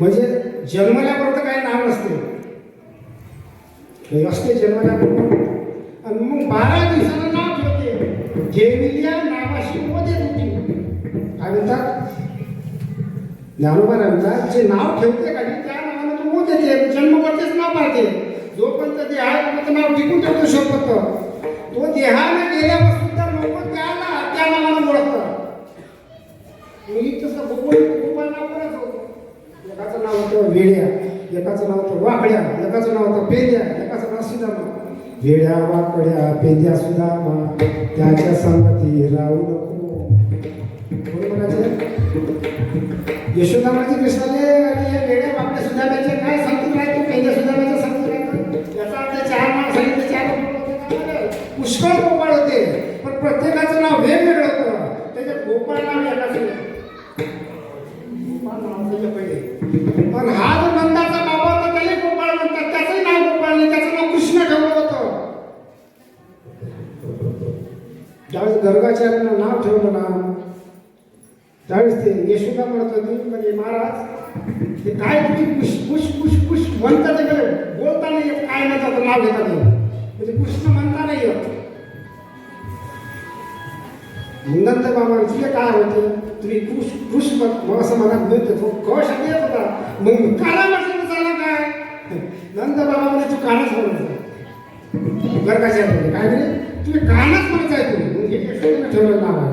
म्हणजे जन्मल्यापर्यंत काही नाव नसते, असते जन्मल्यापर्यंत. आणि मग 12 दिवसानं नाव ठेवते. ठेविल्या नावाशी मोदे होती. काय म्हणतात ज्ञानोबा म्हणतात, जे नाव ठेवते का त्या नावानं तो मोद येते, जन्मपतेच नाव पाहते. जोपर्यंत देह आहे तोपर्यंत नाव टिकून ठेवतो शोधत. तो देहाने गेल्यावर सुद्धा लोक त्या नावानं ओळखतात. मी तसं गोपाळ नाव करत होतो. एकाचं नाव होतं वेड्या, एकाचं नाव होतं वाकड्या, एकाचं नाव होतं पेंद्या, एकाचं नाव सुदामा. वेड्या वाकड्या पेंद्या सुदामा त्याच्या संगती राहू नको. कोण म्हणायचे? यशोदामाचे कृष्णाने आणि हे वेड्या वाकड्या सुदाम्याचे काय संगती राहतो? पेंद्या सुदाम्याच्या संगती राहतो. याचा अर्थ 4 नाव सांगितले, 4 पुष्कळ गोपाळ होते, पण प्रत्येकाचं नाव वेगवेगळं होतं. त्याच्यात गोपाळ नाव एकाच पण हा जो नंदाचा बाबा होता त्याला गोपाळ म्हणतात. त्याचंही नाव गोपाळ नाही, त्याचं नाव कृष्ण ठेवलं होतं. ज्यावेळेस गर्गाचार्यांना नाव ठेवलं ना, त्यावेळेस ते यशोदा म्हणत होती, म्हणजे महाराज ते काय तुम्ही पुष पुष पुष पुष म्हणता, ते बोलता नाही येत, काय म्हणतात नाव घेता नाही, म्हणजे कृष्ण म्हणता नाही येत. नंद बाबा तुझे काय होते, तुम्ही कृष असं मनात मिळते, तो कळ शब्द येत होता. मग काला म्हटलं चाला काय, नंद बाबा म्हणजे तू कानच म्हणायचं. गर्गाचार्य काय म्हणे, तुम्ही कानच म्हणायचं. तुम्ही हे यशोदेनं ठेवलं नाव आहे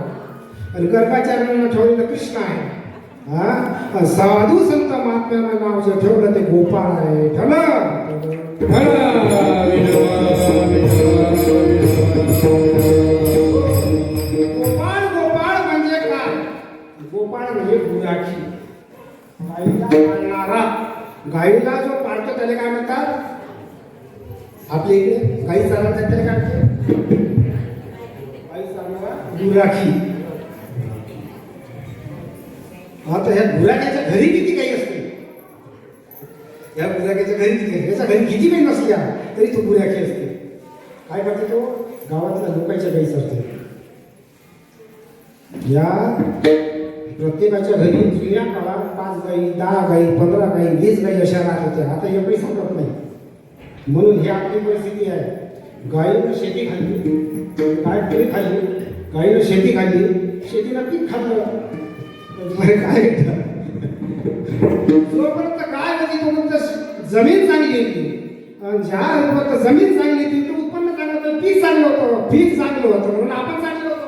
आणि गर्गाचार्यांना ठेवलेलं कृष्ण आहे. हा साधू संत महात्म्यानं नाव जे ठेवलं ते गोपाळ आहे. गोपाळ म्हणजे काय? गोपाळ म्हणजे गुराखी, गाईला पाळणारा. गाईला जो पाळतो त्याला काय म्हणतात? आपल्या इकडे गाई चालवतात त्याला काय म्हणतात? गाई चालणारा गुराखी. आता ह्या गुराख्याच्या घरी किती गाई असते? या गुराख्याच्या घरी किती गाई? याच्या घरी किती गाई नसल्या तरी तो गुराखी असते. काय करते तो? गावातल्या लोकांच्या गाई चारते. या प्रत्येकाच्या घरी जुन्या काळात 5 गाई, 10 गाई, 15 गाई, 20 गाई अशा राहत होत्या. आता एकही सापडत नाही. म्हणून ही आपली परिस्थिती आहे. गायीनं शेती खाल्ली, काय तरी खाल्ली, गायीनं शेती खाल्ली, शेतीनं पीक खाल्लं. काय जोपर्यंत काय होती तोपर्यंत जमीन चांगली होती. ज्या जमीन चांगली होती तर उत्पन्न चांगलं होतं, पीक चांगलं होतं, पीक चांगलं होतं म्हणून आपण चांगलं होतो.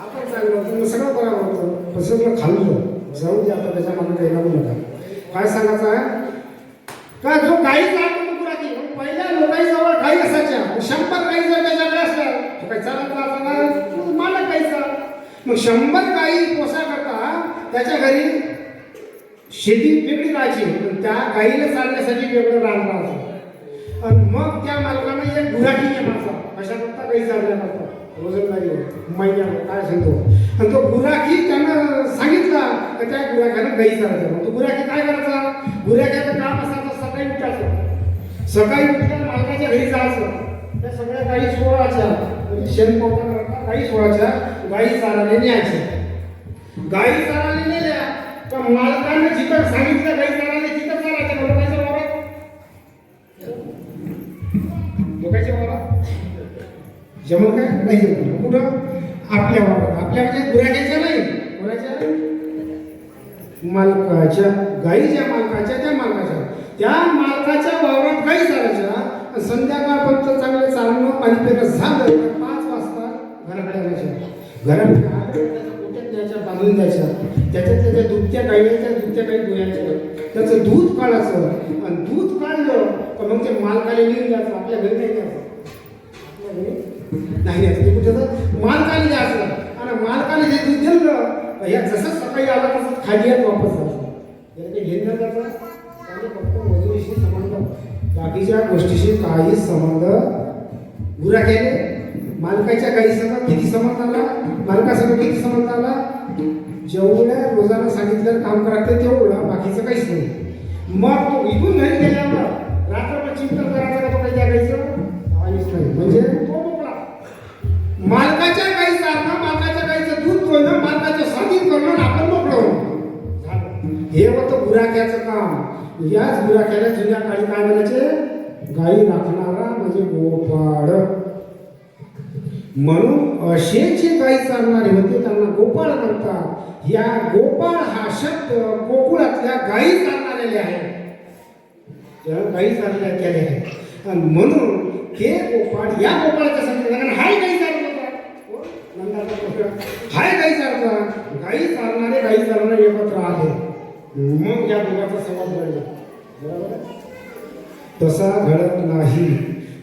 आपण चांगलं होतं मग सगळं बरोबर होतं. पण सगळं खाल्लं जाऊ दे. आता त्याच्या मागे काही लागू नका. काय सांगायचं आहे का? जो गाई चालतो पहिल्या लोकांजवळ गाई असायच्या. 100 गाई जर त्याच्याकडे असल्या तर काही चालत मालक गाईचा. मग 100 गाई पोसा करता त्याच्या घरी शेती वेगळी राहायची, पण त्या गाईला चालण्यासाठी वेगळं रान राहायचं. आणि मग त्या मालकानं एक गुराखी नेमाचा. अशा करता गाई चालण्याकरता रोजच नाही महिन्याला काय सांगतो. आणि तो गुराखी त्यानं सांगितला की त्या गुराख्यानं गाई चालायचं. तो गुराखी काय करायचा? गुराख्याचं काम असायचं सकाळी उठायचं. सकाळी उठल्या मालकाच्या घरी जायचं. त्या सगळ्या गाई सोडायच्या, शेण पोटा करता गाई सोडायच्या, गाई चारायला न्यायच्या. गाई चारायला नेल्या तर मालकाने जिथं सांगितलं गाई चारायला तिथं चालायच्या. लोकांच्या वावरात, लोकांच्या वावरात जमून काय नाही जमलं. कुठं? आपल्या वावरात. आपल्या म्हणजे गुराख्याच्या नाही, कोणाच्या? मालकाच्या. गाईच्या मालकाच्या, त्या मालकाच्या. त्या मालकाच्या वावरात गाई चालायच्या. संध्याकाळपर्यंत चांगलं चालणं पाणी पेरणं झालं तर 5 वाजता घराकडे आणायच्या. घराकडे त्याच्या पोट्यात द्यायच्या, बांधून द्यायच्या. त्याच्या दुभत्या गाईच्या दुभत्या गाई धुवायच्या. त्याचं दूध काढायचं. आणि दूध काढलं तर मग ते मालकाला नेऊन द्यायचं. आपल्या घरी नाही द्यायचं. नाही द्यायचं. ते कुठे मालकाला द्यायचं. आणि मालकाने जे दूध दिलं या जसं सकाळी आला तसं खाली येत वापस जायचं. घेणं त्याचं फक्त मजुरीशी संबंध, बाकीच्या गोष्टीशी काही संबंध. गुराख्याने मालकाच्या गाईसंग किती संबंध आला? मालकासंग किती संबंध आला? जेवढ्या रोजानं सांगितलं काम करायचं तेवढं, बाकीचं काहीच नाही. मग तो इथून घरी गेल्यावर रात्रभर चिंतन करायचं का? तो काही त्या गाईचं काहीच नाही. म्हणजे तो मोकळा. मालकाच्या गाई चारणं, मालकाच्या गाईचं दूध पिणं, मालकाचं स्वाधीन करणं, आपण मोकळं होणं. हे होतं गुराख्याचं काम. याच गुराख्याला जुन्या काळी काय म्हणायचे? गाई राखणारा म्हणजे गोपाळ. म्हणून असे जे गाई चालणारे होते त्यांना गोपाळ म्हणतात. या गोपाळ हा शब्द गोकुळातल्या गाई चालणारेले आहे. त्या गाई चालल्या गेल्या आहेत. आणि म्हणून हे गोपाळ, या गोपाळाच्या संदर्भात हाय गाई चालत होता. हाय गाई चालतात. गाई चालणारे गाई चालणारे एकत्र आले. मग या दोघांचा संवाद घडला. बरोबर? तसा घडत नाही.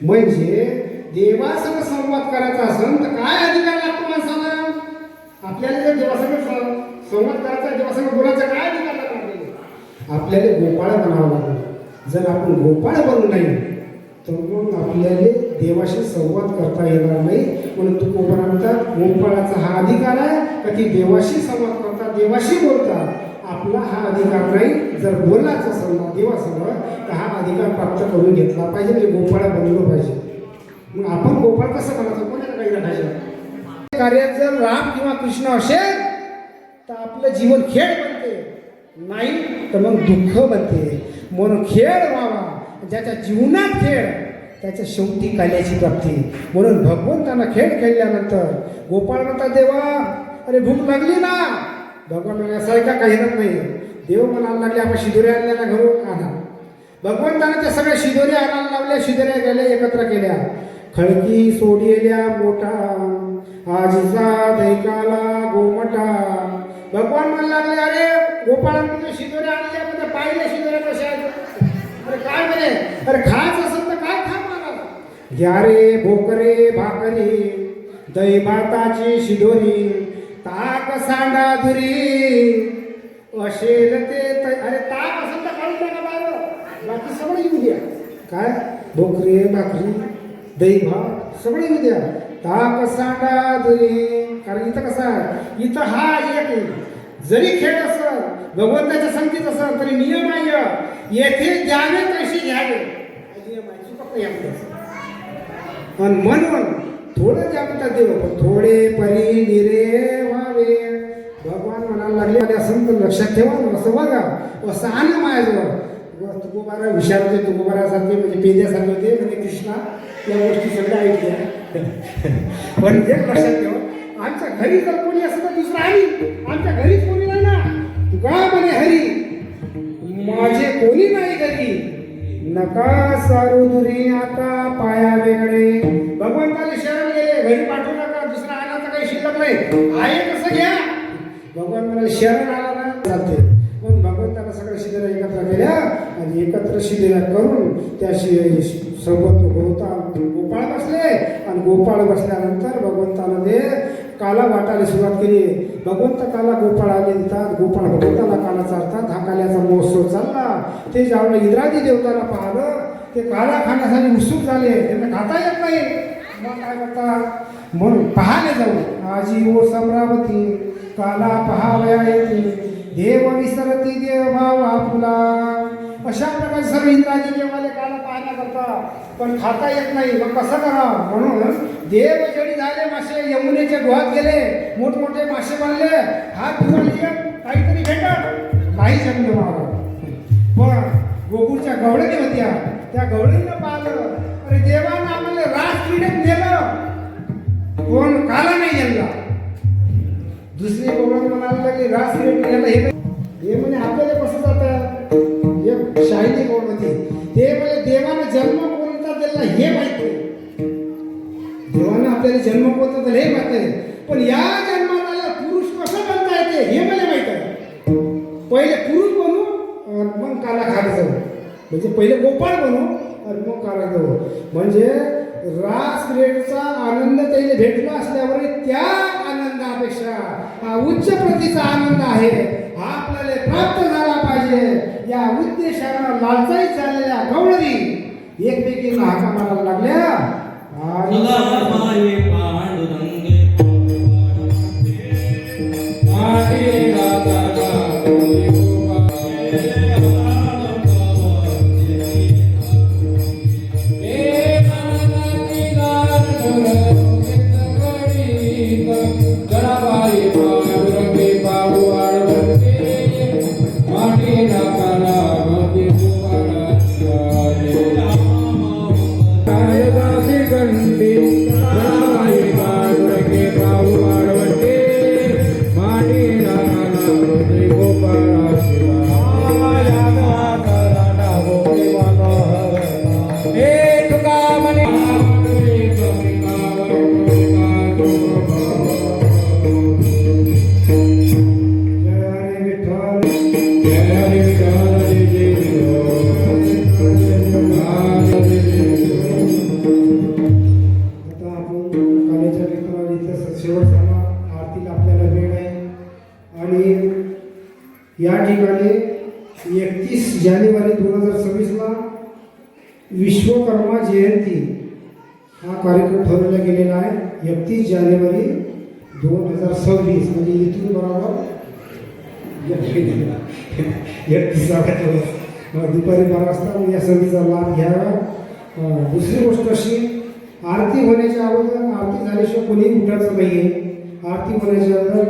म्हणजे देवासंग संवाद करायचा असेल तर काय अधिकार लागतो माणसाला? आपल्याला जर देवासंग संवाद करायचा, देवासंग बोलायचा काय अधिकार लागतो? आपल्याला गोपाळ बनावं लागेल. जर आपण गोपाळ बनू नाही तर मग आपल्याला देवाशी संवाद करता येणार नाही. म्हणून तू म्हणतात गोपाळाचा हा अधिकार आहे का ती देवाशी संवाद करतात, देवाशी बोलतात. आपला हा अधिकार नाही. जर बोलायचं असेल ना देवासमोर तर हा अधिकार प्राप्त करून घेतला पाहिजे. म्हणजे गोपाळ बनवलं पाहिजे. मग आपण गोपाळ कसं बनायचं? कोणाला काही राखायचं? कार्यात जर राम किंवा कृष्ण असेल तर आपलं जीवन खेळ बनते, नाही तर मग दुःख बनते. म्हणून खेळ व्हावा. ज्याच्या जीवनात खेळ त्याच्या शेवटी कल्याची प्राप्ती. म्हणून भगवंतांना खेळ खेळल्यानंतर गोपाळ म्हणतात देवा अरे भूक लागली ना. भगवान म्हणे असं आहे का? काही नाही. देव म्हणायला लागले आपण शिदोऱ्या आणल्या ना घरून आणा. भगवंताने त्या सगळ्या शिदोऱ्या आणायला लावल्या. शिदोऱ्या गेल्या एकत्र केल्या. खळकी सोडलेल्या मोठा आजीचा दैकाला गोमटा. भगवान म्हणायला लागले अरे गोपाळांमध्ये शिदोऱ्या आणल्या म्हणजे पाहिल्या शिदोऱ्या कशा आहेत? अरे काय म्हणे? अरे खायचं असेल तर काय खा मला. घ्या रे भोकरे भाकरी दही भाताची शिदोरी ताक सांडा दुरी असेल ते. अरे ताक असेल तर काढून टाका बाहेर. बाकी सगळं येऊ द्या. काय भोकरे भाकरी दही भात सगळं येऊ द्या. ताक सांडा दुरी. कारण इथं कसं आहे? इथं हा एक जरी खेळ असेल भगवंताच्या संगतीत असेल तरी नियम आहे. येथे द्यावे तशी घ्यावे. नियम आहे. चुकत नाही आपलं. आणि म्हणून थोडं जपता देव पण थोडे परी निरे व्हावे. भगवान म्हणायला लागले आणि असं तर लक्षात ठेवा ना, असं बघा असं आणलं माझ्याजवळ. तुकोबारा हुशार होते, तुकोबारासारखे म्हणजे पेद्यासारखे होते म्हणजे कृष्णा या गोष्टी सगळ्या ऐकल्या. पण एक लक्षात ठेवा, आमच्या घरी जर कोणी असं तर दुसरं आली, आमच्या घरीच कोणी नाही ना. तुका म्हणे हरी माझे कोणी नाही घरी, नका सारू दुरी आता पाया वेगळे. भगवंताला शरण गेले, घरी पाठवू नका, दुसरा आणायचं काही शिल्लक नाही, आहे कसं घ्या. भगवान मला शरण आला ना चालते. पण भगवंताला सगळ्या शिलेला एकत्र केल्या आणि एकत्र शिलेला करून त्या सोबत गोपाळ बसले आणि गोपाळ बसल्यानंतर भगवंतानं ते काला वाटायला सुरुवात केली. भगवंत काला गोपाळाला देतात, गोपाळ भगवंताला काला चालतात. हा काल्याचा महोत्सव चालला. ते ज्यावेळेला इंद्रादी देवताला पाहिलं ते काला खाण्यासाठी उत्सुक झाले, त्यांना खाता येत नाही. मग काय करतात, म्हणून पाहायला जाऊ आजी ओ सम्रावती काला पहावया येते, देव विसरती देव भाव आपुला. अशा प्रकारे सर्व इंद्रादी देवाले काला पाहण्या करतात, पण खाता येत नाही. मग कसं करा, म्हणून देव जडी झाले मासे यमुनेच्या डोहात गेले, मोठमोठे मासे बनले. हात धुवून काहीतरी भेटत काही जमलं मला. पण गोकुळच्या गवळणी होत्या, त्या गवळीनं पाहिलं, अरे देवानं आम्हाला रास क्रीडेत नेलं, कोण काला नाही गेला. दुसरी गवळण म्हणायला लागली रास क्रीडेत नेलं हे म्हणे आपल्याला कसं जातं. एक शाहिनी गवळ होती, ते म्हणजे देवानं जन्म कोणता दिला हे माहिती आहे. देवानं आपल्याला जन्म कोणता दिला हे माहिती आहे, पण या जन्माला पुरुष कसं बनता येते हे मला माहित आहे. पहिले पुरुष बनू मग काला खायला जाऊ, म्हणजे पहिले गोपाळ बनू आणि मग काला जाऊ. म्हणजे रास क्रीडेचा आनंद त्याला भेटला असल्यावर त्या आनंदापेक्षा हा उच्च प्रतीचा आनंद आहे, हा आपल्याला प्राप्त झाला पाहिजे. या उद्देशानं लालसाईत झालेल्या गवळणी एकमेकींना हाका मारायला लागल्या. या ठिकाणी 31 जानेवारी 2026ला विश्वकर्मा जयंती हा कार्यक्रम ठरवला गेलेला आहे. 31 जानेवारी 2026 म्हणजे इथून बरोबर 31 दुपारी 12 वाजता या संधीचा लाभ घ्यावा. दुसरी गोष्ट अशी, आरती होण्याच्या अगोदर आरती झाल्याशिवाय कोणीही उठायचं नाही आहे. आरती होण्याच्या अगोदर